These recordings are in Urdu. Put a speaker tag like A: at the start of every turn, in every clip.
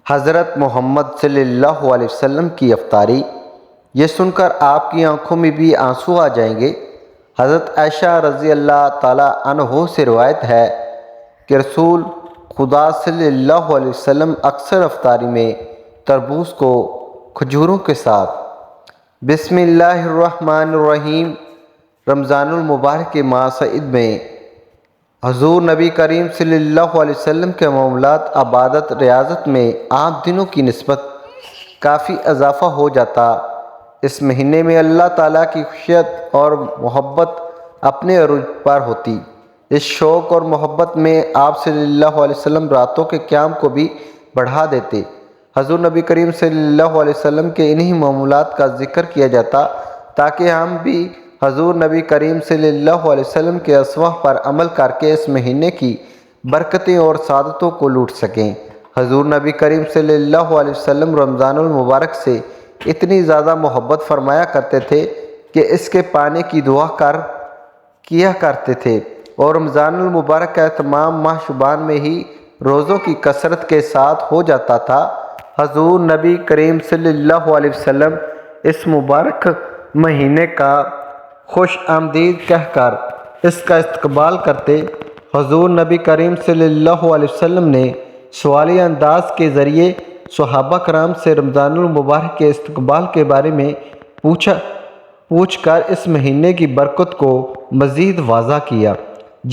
A: حضرت محمد صلی اللہ علیہ وسلم کی افطاری، یہ سن کر آپ کی آنکھوں میں بھی آنسو آ جائیں گے۔ حضرت عائشہ رضی اللہ تعالیٰ عنہ سے روایت ہے کہ رسول خدا صلی اللہ علیہ وسلم اکثر افطاری میں تربوز کو کھجوروں کے ساتھ بسم اللہ الرحمن الرحیم رمضان المبارک کے ماہ سعید میں حضور نبی کریم صلی اللہ علیہ وسلم کے معاملات عبادت ریاضت میں عام دنوں کی نسبت کافی اضافہ ہو جاتا۔ اس مہینے میں اللہ تعالیٰ کی خشیت اور محبت اپنے عروج پر ہوتی۔ اس شوق اور محبت میں آپ صلی اللہ علیہ وسلم راتوں کے قیام کو بھی بڑھا دیتے۔ حضور نبی کریم صلی اللہ علیہ وسلم کے انہی معاملات کا ذکر کیا جاتا تاکہ ہم بھی حضور نبی کریم صلی اللہ علیہ وسلم کے اسوہ پر عمل کر کے اس مہینے کی برکتیں اور سعادتوں کو لوٹ سکیں۔ حضور نبی کریم صلی اللہ علیہ وسلم رمضان المبارک سے اتنی زیادہ محبت فرمایا کرتے تھے کہ اس کے پانے کی دعا کیا کرتے تھے، اور رمضان المبارک کا اہتمام ماہ شعبان میں ہی روزوں کی کثرت کے ساتھ ہو جاتا تھا۔ حضور نبی کریم صلی اللہ علیہ وسلم اس مبارک مہینے کا خوش آمدید کہہ کر اس کا استقبال کرتے۔ حضور نبی کریم صلی اللہ علیہ وسلم نے سوالی انداز کے ذریعے صحابہ کرام سے رمضان المبارک کے استقبال کے بارے میں پوچھ کر اس مہینے کی برکت کو مزید واضح کیا۔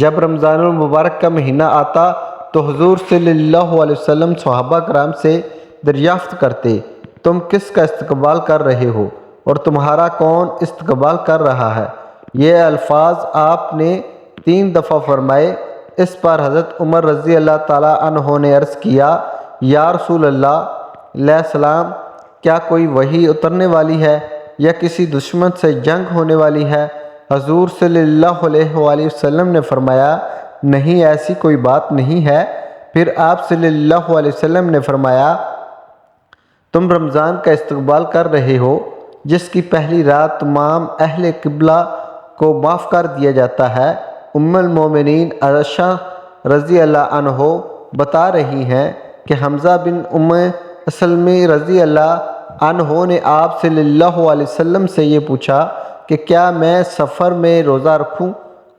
A: جب رمضان المبارک کا مہینہ آتا تو حضور صلی اللہ علیہ وسلم صحابہ کرام سے دریافت کرتے، تم کس کا استقبال کر رہے ہو اور تمہارا کون استقبال کر رہا ہے؟ یہ الفاظ آپ نے 3 دفعہ فرمائے۔ اس پر حضرت عمر رضی اللہ تعالیٰ عنہ نے عرض کیا، یا رسول اللہ علیہ السلام، کیا کوئی وحی اترنے والی ہے یا کسی دشمن سے جنگ ہونے والی ہے؟ حضور صلی اللہ علیہ وآلہ وسلم نے فرمایا، نہیں، ایسی کوئی بات نہیں ہے۔ پھر آپ صلی اللہ علیہ وسلم نے فرمایا، تم رمضان کا استقبال کر رہے ہو جس کی پہلی رات تمام اہل قبلہ کو معاف کر دیا جاتا ہے۔ ام المومنین عائشہ رضی اللہ عنہ بتا رہی ہیں کہ حمزہ بن ام سلمہ رضی اللہ عنہ نے آپ صلی اللہ علیہ وسلم سے یہ پوچھا کہ کیا میں سفر میں روزہ رکھوں؟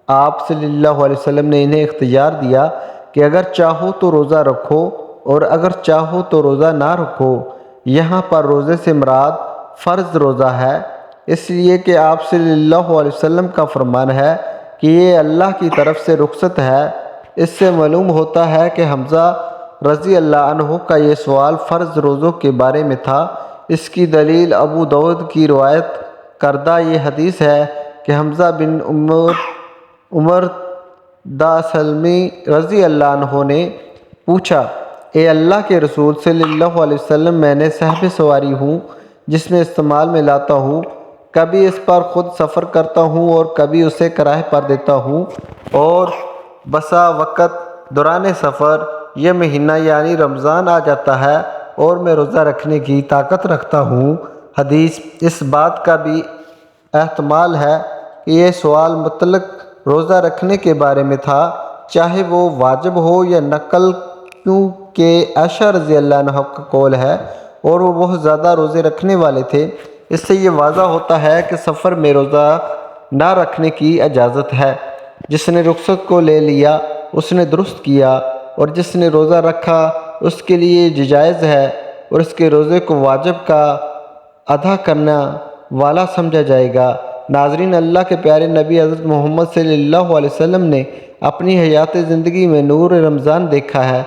A: آپ صلی اللہ علیہ وسلم نے انہیں اختیار دیا کہ اگر چاہو تو روزہ رکھو اور اگر چاہو تو روزہ نہ رکھو۔ یہاں پر روزے سے مراد فرض روزہ ہے، اس لیے کہ آپ صلی اللہ علیہ وسلم کا فرمان ہے کہ یہ اللہ کی طرف سے رخصت ہے۔ اس سے معلوم ہوتا ہے کہ حمزہ رضی اللہ عنہ کا یہ سوال فرض روزوں کے بارے میں تھا۔ اس کی دلیل ابو داؤد کی روایت کردہ یہ حدیث ہے کہ حمزہ بن عمر دا سلمی رضی اللہ عنہ نے پوچھا، اے اللہ کے رسول صلی اللہ علیہ وسلم، میں نے صحب سواری ہوں جس میں استعمال میں لاتا ہوں، کبھی اس پر خود سفر کرتا ہوں اور کبھی اسے کرائے پر دیتا ہوں، اور بسا وقت دوران سفر یہ مہینہ یعنی رمضان آ جاتا ہے اور میں روزہ رکھنے کی طاقت رکھتا ہوں۔ حدیث اس بات کا بھی احتمال ہے کہ یہ سوال مطلق روزہ رکھنے کے بارے میں تھا، چاہے وہ واجب ہو یا نقل، کیونکہ عائشہ رضی اللہ عنہ کا قول ہے اور وہ بہت زیادہ روزے رکھنے والے تھے۔ اس سے یہ واضح ہوتا ہے کہ سفر میں روزہ نہ رکھنے کی اجازت ہے۔ جس نے رخصت کو لے لیا اس نے درست کیا، اور جس نے روزہ رکھا اس کے لیے یہ جائز ہے اور اس کے روزے کو واجب کا ادا کرنا والا سمجھا جائے گا۔ ناظرین، اللہ کے پیارے نبی حضرت محمد صلی اللہ علیہ وسلم نے اپنی حیات زندگی میں نور رمضان دیکھا ہے،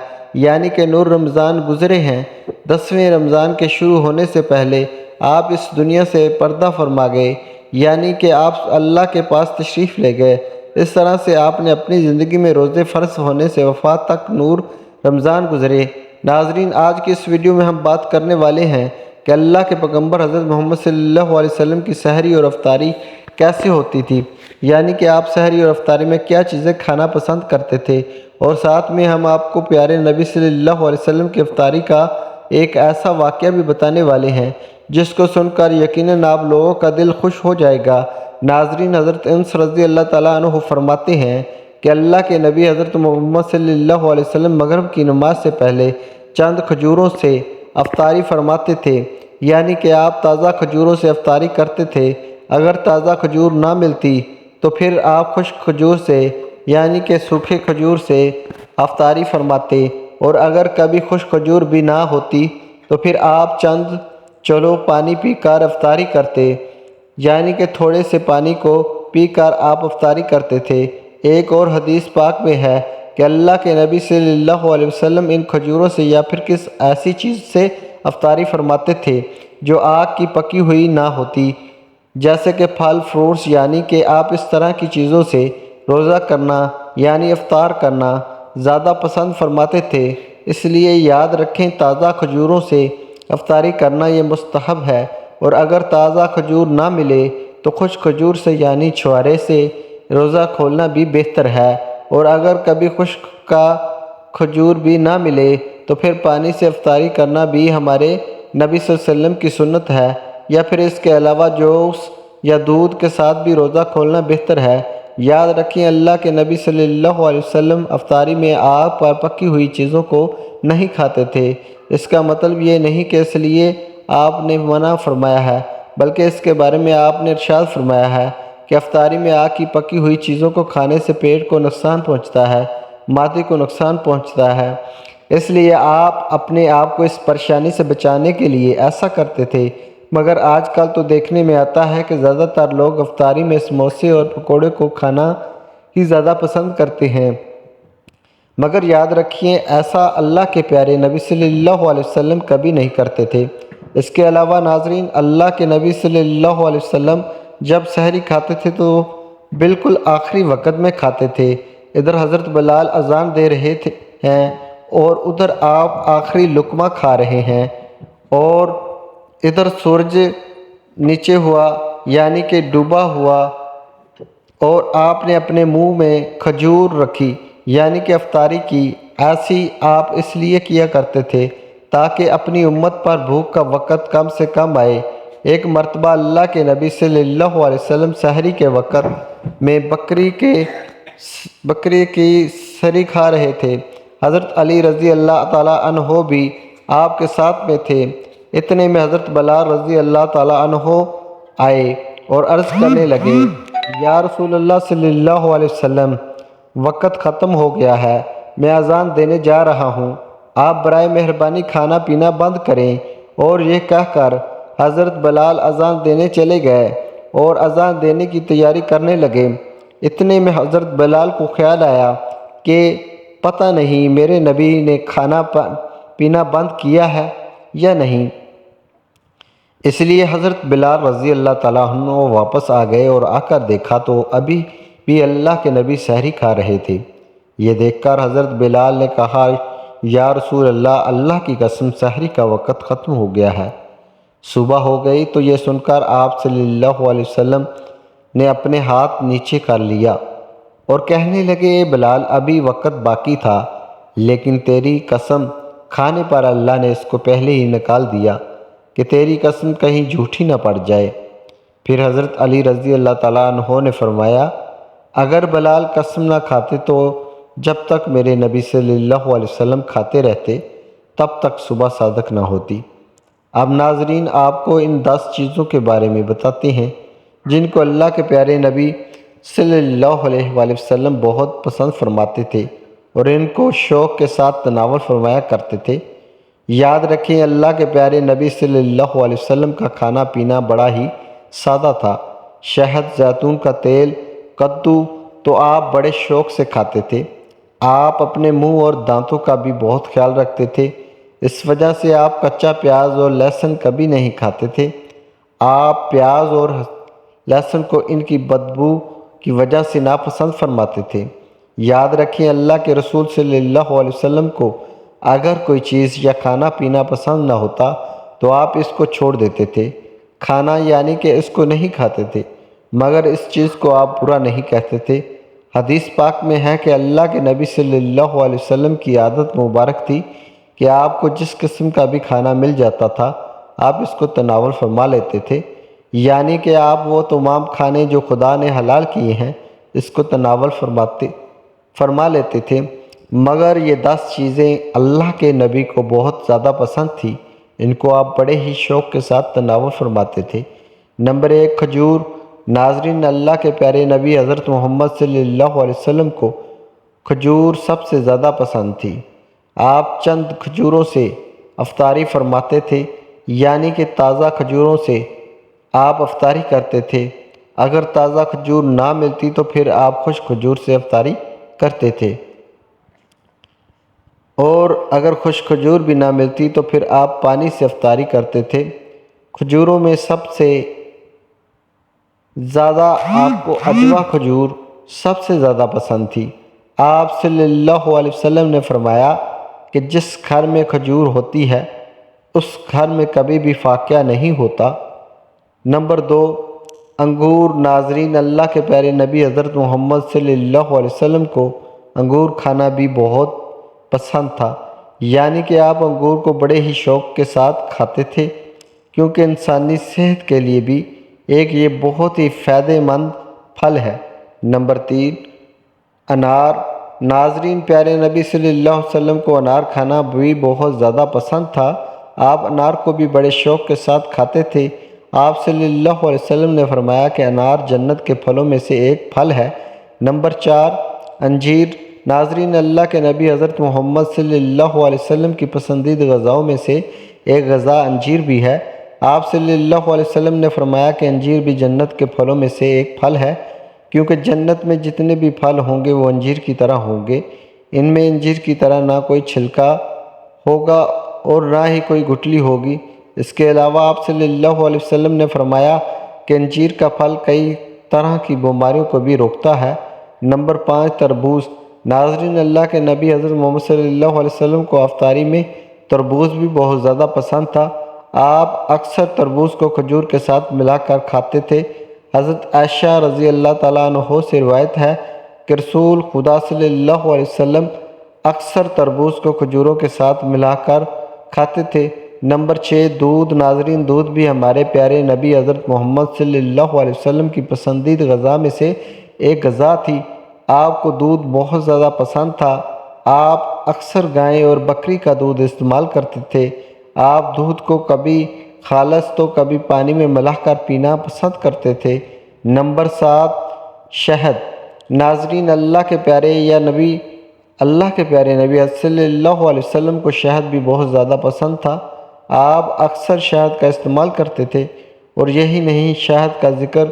A: یعنی کہ نور رمضان گزرے ہیں۔ 10ویں رمضان کے شروع ہونے سے پہلے آپ اس دنیا سے پردہ فرما گئے، یعنی کہ آپ اللہ کے پاس تشریف لے گئے۔ اس طرح سے آپ نے اپنی زندگی میں روزے فرض ہونے سے وفات تک نور رمضان گزرے۔ ناظرین، آج کی اس ویڈیو میں ہم بات کرنے والے ہیں کہ اللہ کے پیغمبر حضرت محمد صلی اللہ علیہ وسلم کی سحری اور افطاری کیسے ہوتی تھی، یعنی کہ آپ سحری اور افطاری میں کیا چیزیں کھانا پسند کرتے تھے، اور ساتھ میں ہم آپ کو پیارے نبی صلی اللہ علیہ وسلم کی افطاری کا ایک ایسا واقعہ بھی بتانے والے ہیں جس کو سن کر یقیناً آپ لوگوں کا دل خوش ہو جائے گا۔ ناظرین، حضرت انس رضی اللہ تعالیٰ عنہ فرماتے ہیں کہ اللہ کے نبی حضرت محمد صلی اللہ علیہ وسلم مغرب کی نماز سے پہلے چند کھجوروں سے افطاری فرماتے تھے، یعنی کہ آپ تازہ کھجوروں سے افطاری کرتے تھے۔ اگر تازہ کھجور نہ ملتی تو پھر آپ خشک کھجور سے یعنی کہ سوکھے کھجور سے افطاری فرماتے، اور اگر کبھی خشک کھجور بھی نہ ہوتی تو پھر آپ چند چلو پانی پی کر افطاری کرتے، یعنی کہ تھوڑے سے پانی کو پی کر آپ افطاری کرتے تھے۔ ایک اور حدیث پاک میں ہے کہ اللہ کے نبی صلی اللہ علیہ وسلم ان کھجوروں سے یا پھر کس ایسی چیز سے افطاری فرماتے تھے جو آگ کی پکی ہوئی نہ ہوتی، جیسے کہ پھل فروٹس، یعنی کہ آپ اس طرح کی چیزوں سے روزہ کرنا یعنی افطار کرنا زیادہ پسند فرماتے تھے۔ اس لیے یاد رکھیں، تازہ کھجوروں سے افطاری کرنا یہ مستحب ہے، اور اگر تازہ کھجور نہ ملے تو خشک کھجور سے یعنی چھوارے سے روزہ کھولنا بھی بہتر ہے، اور اگر کبھی خشک کا کھجور بھی نہ ملے تو پھر پانی سے افطاری کرنا بھی ہمارے نبی صلی اللہ علیہ وسلم کی سنت ہے، یا پھر اس کے علاوہ جوس یا دودھ کے ساتھ بھی روزہ کھولنا بہتر ہے۔ یاد رکھیں، اللہ کے نبی صلی اللہ علیہ وسلم افطاری میں آگ پر پکی ہوئی چیزوں کو نہیں کھاتے تھے۔ اس کا مطلب یہ نہیں کہ اس لیے آپ نے منع فرمایا ہے، بلکہ اس کے بارے میں آپ نے ارشاد فرمایا ہے کہ افطاری میں آگ کی پکی ہوئی چیزوں کو کھانے سے پیٹ کو نقصان پہنچتا ہے، معدے کو نقصان پہنچتا ہے۔ اس لیے آپ اپنے آپ کو اس پریشانی سے بچانے کے لیے ایسا کرتے تھے، مگر آج کل تو دیکھنے میں آتا ہے کہ زیادہ تر لوگ افطاری میں سموسے اور پکوڑے کو کھانا ہی زیادہ پسند کرتے ہیں۔ مگر یاد رکھیے، ایسا اللہ کے پیارے نبی صلی اللہ علیہ وسلم کبھی نہیں کرتے تھے۔ اس کے علاوہ ناظرین، اللہ کے نبی صلی اللہ علیہ وسلم جب سحری کھاتے تھے تو بالکل آخری وقت میں کھاتے تھے۔ ادھر حضرت بلال اذان دے رہے ہیں اور ادھر آپ آخری لقمہ کھا رہے ہیں، اور ادھر سورج نیچے ہوا یعنی کہ ڈوبا ہوا، اور آپ نے اپنے منہ میں کھجور رکھی یعنی کہ افطاری کی۔ ایسی آپ اس لیے کیا کرتے تھے تاکہ اپنی امت پر بھوک کا وقت کم سے کم آئے۔ ایک مرتبہ اللہ کے نبی صلی اللہ علیہ وسلم سحری کے وقت میں بکری کی سری کھا رہے تھے۔ حضرت علی رضی اللہ تعالیٰ عنہ بھی آپ کے ساتھ میں تھے۔ اتنے میں حضرت بلال رضی اللہ تعالیٰ عنہ آئے اور عرض کرنے لگے، یا رسول اللہ صلی اللہ علیہ وسلم، وقت ختم ہو گیا ہے، میں اذان دینے جا رہا ہوں، آپ برائے مہربانی کھانا پینا بند کریں۔ اور یہ کہہ کر حضرت بلال اذان دینے چلے گئے اور اذان دینے کی تیاری کرنے لگے۔ اتنے میں حضرت بلال کو خیال آیا کہ پتہ نہیں میرے نبی نے کھانا پینا بند کیا ہے یا نہیں۔ اس لیے حضرت بلال رضی اللہ تعالیٰ عنہ واپس آ گئے اور آ کر دیکھا تو ابھی بھی اللہ کے نبی سحری کھا رہے تھے۔ یہ دیکھ کر حضرت بلال نے کہا، یا رسول اللہ، اللہ کی قسم سحری کا وقت ختم ہو گیا ہے، صبح ہو گئی۔ تو یہ سن کر آپ صلی اللہ علیہ وسلم نے اپنے ہاتھ نیچے کر لیا اور کہنے لگے، اے بلال، ابھی وقت باقی تھا، لیکن تیری قسم کھانے پر اللہ نے اس کو پہلے ہی نکال دیا کہ تیری قسم کہیں جھوٹی نہ پڑ جائے۔ پھر حضرت علی رضی اللہ تعالیٰ عنہ نے فرمایا، اگر بلال قسم نہ کھاتے تو جب تک میرے نبی صلی اللہ علیہ وسلم کھاتے رہتے تب تک صبح صادق نہ ہوتی۔ اب ناظرین، آپ کو ان 10 چیزوں کے بارے میں بتاتے ہیں جن کو اللہ کے پیارے نبی صلی اللہ علیہ وآلہ وسلم بہت پسند فرماتے تھے اور ان کو شوق کے ساتھ تناول فرمایا کرتے تھے۔ یاد رکھیں، اللہ کے پیارے نبی صلی اللہ علیہ وسلم کا کھانا پینا بڑا ہی سادہ تھا۔ شہد، زیتون کا تیل، کدو تو آپ بڑے شوق سے کھاتے تھے۔ آپ اپنے منہ اور دانتوں کا بھی بہت خیال رکھتے تھے، اس وجہ سے آپ کچا پیاز اور لہسن کبھی نہیں کھاتے تھے۔ آپ پیاز اور لہسن کو ان کی بدبو کی وجہ سے ناپسند فرماتے تھے۔ یاد رکھیں، اللہ کے رسول صلی اللہ علیہ وسلم کو اگر کوئی چیز یا کھانا پینا پسند نہ ہوتا تو آپ اس کو چھوڑ دیتے تھے۔ کھانا یعنی کہ اس کو نہیں کھاتے تھے، مگر اس چیز کو آپ برا نہیں کہتے تھے۔ حدیث پاک میں ہے کہ اللہ کے نبی صلی اللہ علیہ وسلم کی عادت مبارک تھی کہ آپ کو جس قسم کا بھی کھانا مل جاتا تھا آپ اس کو تناول فرما لیتے تھے، یعنی کہ آپ وہ تمام کھانے جو خدا نے حلال کیے ہیں اس کو تناول فرما لیتے تھے۔ مگر یہ 10 چیزیں اللہ کے نبی کو بہت زیادہ پسند تھی، ان کو آپ بڑے ہی شوق کے ساتھ تناول فرماتے تھے۔ نمبر 1، کھجور۔ ناظرین، اللہ کے پیارے نبی حضرت محمد صلی اللہ علیہ وسلم کو کھجور سب سے زیادہ پسند تھی۔ آپ چند کھجوروں سے افطاری فرماتے تھے، یعنی کہ تازہ کھجوروں سے آپ افطاری کرتے تھے۔ اگر تازہ کھجور نہ ملتی تو پھر آپ خشک کھجور سے افطاری کرتے تھے، اور اگر خشک کھجور بھی نہ ملتی تو پھر آپ پانی سے افطاری کرتے تھے۔ کھجوروں میں سب سے زیادہ آپ کو عجوا کھجور سب سے زیادہ پسند تھی۔ آپ صلی اللہ علیہ وسلم نے فرمایا کہ جس گھر میں کھجور ہوتی ہے اس گھر میں کبھی بھی فاقہ نہیں ہوتا۔ نمبر 2، انگور۔ ناظرین، اللہ کے پیارے نبی حضرت محمد صلی اللہ علیہ وسلم کو انگور کھانا بھی بہت پسند تھا، یعنی کہ آپ انگور کو بڑے ہی شوق کے ساتھ کھاتے تھے، کیونکہ انسانی صحت کے لیے بھی ایک یہ بہت ہی فائدہ مند پھل ہے۔ نمبر 3، انار۔ ناظرین، پیارے نبی صلی اللہ علیہ وسلم کو انار کھانا بھی بہت زیادہ پسند تھا۔ آپ انار کو بھی بڑے شوق کے ساتھ کھاتے تھے۔ آپ صلی اللہ علیہ وسلم نے فرمایا کہ انار جنت کے پھلوں میں سے ایک پھل ہے۔ نمبر 4، انجیر۔ ناظرین، اللہ کے نبی حضرت محمد صلی اللہ علیہ وسلم کی پسندیدہ غذاؤں میں سے ایک غذا انجیر بھی ہے۔ آپ صلی اللہ علیہ وسلم نے فرمایا کہ انجیر بھی جنت کے پھلوں میں سے ایک پھل ہے، کیونکہ جنت میں جتنے بھی پھل ہوں گے وہ انجیر کی طرح ہوں گے۔ ان میں انجیر کی طرح نہ کوئی چھلکا ہوگا اور نہ ہی کوئی گٹلی ہوگی۔ اس کے علاوہ آپ صلی اللہ علیہ وسلم نے فرمایا کہ انجیر کا پھل کئی طرح کی بیماریوں کو بھی روکتا ہے۔ نمبر 5، تربوز۔ ناظرین، اللہ کے نبی حضرت محمد صلی اللہ علیہ وسلم کو افطاری میں تربوز بھی بہت زیادہ پسند تھا۔ آپ اکثر تربوز کو کھجور کے ساتھ ملا کر کھاتے تھے۔ حضرت عائشہ رضی اللہ تعالیٰ عنہ سے روایت ہے کہ رسول خدا صلی اللہ علیہ وسلم اکثر تربوز کو کھجوروں کے ساتھ ملا کر کھاتے تھے۔ نمبر 6، دودھ۔ ناظرین، دودھ بھی ہمارے پیارے نبی حضرت محمد صلی اللہ علیہ وسلم کی پسندیدہ غذا میں سے ایک غذا تھی۔ آپ کو دودھ بہت زیادہ پسند تھا۔ آپ اکثر گائے اور بکری کا دودھ استعمال کرتے تھے۔ آپ دودھ کو کبھی خالص تو کبھی پانی میں ملا کر پینا پسند کرتے تھے۔ نمبر 7، شہد۔ ناظرین، اللہ کے پیارے نبی صلی اللہ علیہ وسلم کو شہد بھی بہت زیادہ پسند تھا۔ آپ اکثر شہد کا استعمال کرتے تھے، اور یہی نہیں، شہد کا ذکر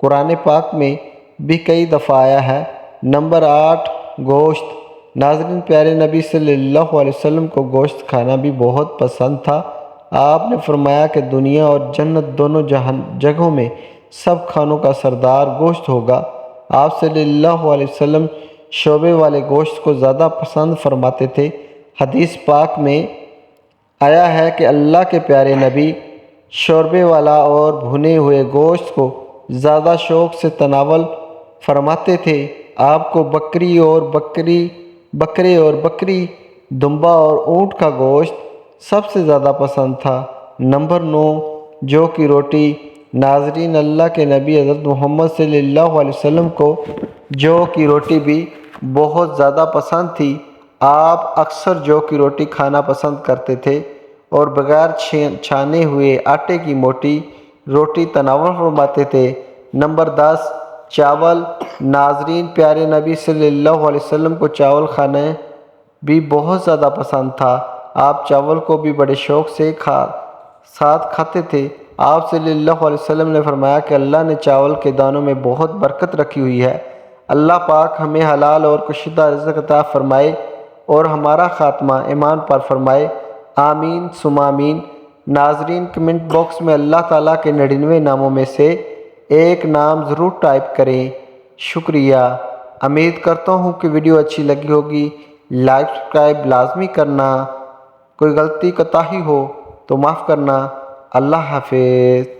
A: قرآن پاک میں بھی کئی دفعہ آیا ہے۔ نمبر 8، گوشت۔ ناظرین، پیارے نبی صلی اللہ علیہ وسلم کو گوشت کھانا بھی بہت پسند تھا۔ آپ نے فرمایا کہ دنیا اور جنت دونوں جگہوں میں سب کھانوں کا سردار گوشت ہوگا۔ آپ صلی اللہ علیہ وسلم شوربے والے گوشت کو زیادہ پسند فرماتے تھے۔ حدیث پاک میں آیا ہے کہ اللہ کے پیارے نبی شوربے والا اور بھنے ہوئے گوشت کو زیادہ شوق سے تناول فرماتے تھے۔ آپ کو بکرے اور بکری، دمبا اور اونٹ کا گوشت سب سے زیادہ پسند تھا۔ نمبر 9، جو کی روٹی۔ ناظرین، اللہ کے نبی حضرت محمد صلی اللہ علیہ وسلم کو جو کی روٹی بھی بہت زیادہ پسند تھی۔ آپ اکثر جو کی روٹی کھانا پسند کرتے تھے اور بغیر چھانے ہوئے آٹے کی موٹی روٹی تناول فرماتے تھے۔ نمبر 10، چاول۔ ناظرین، پیارے نبی صلی اللہ علیہ وسلم کو چاول کھانا بھی بہت زیادہ پسند تھا۔ آپ چاول کو بھی بڑے شوق سے ساتھ کھاتے تھے۔ آپ صلی اللہ علیہ وسلم نے فرمایا کہ اللہ نے چاول کے دانوں میں بہت برکت رکھی ہوئی ہے۔ اللہ پاک ہمیں حلال اور کشیدہ رزق عطا فرمائے اور ہمارا خاتمہ ایمان پر فرمائے، آمین ثم آمین۔ ناظرین، کمنٹ باکس میں اللہ تعالیٰ کے 99 ناموں میں سے ایک نام ضرور ٹائپ کریں۔ شکریہ۔ امید کرتا ہوں کہ ویڈیو اچھی لگی ہوگی۔ لائک سبسکرائب لازمی کرنا۔ کوئی غلطی کوتاہی ہو تو معاف کرنا۔ اللہ حافظ۔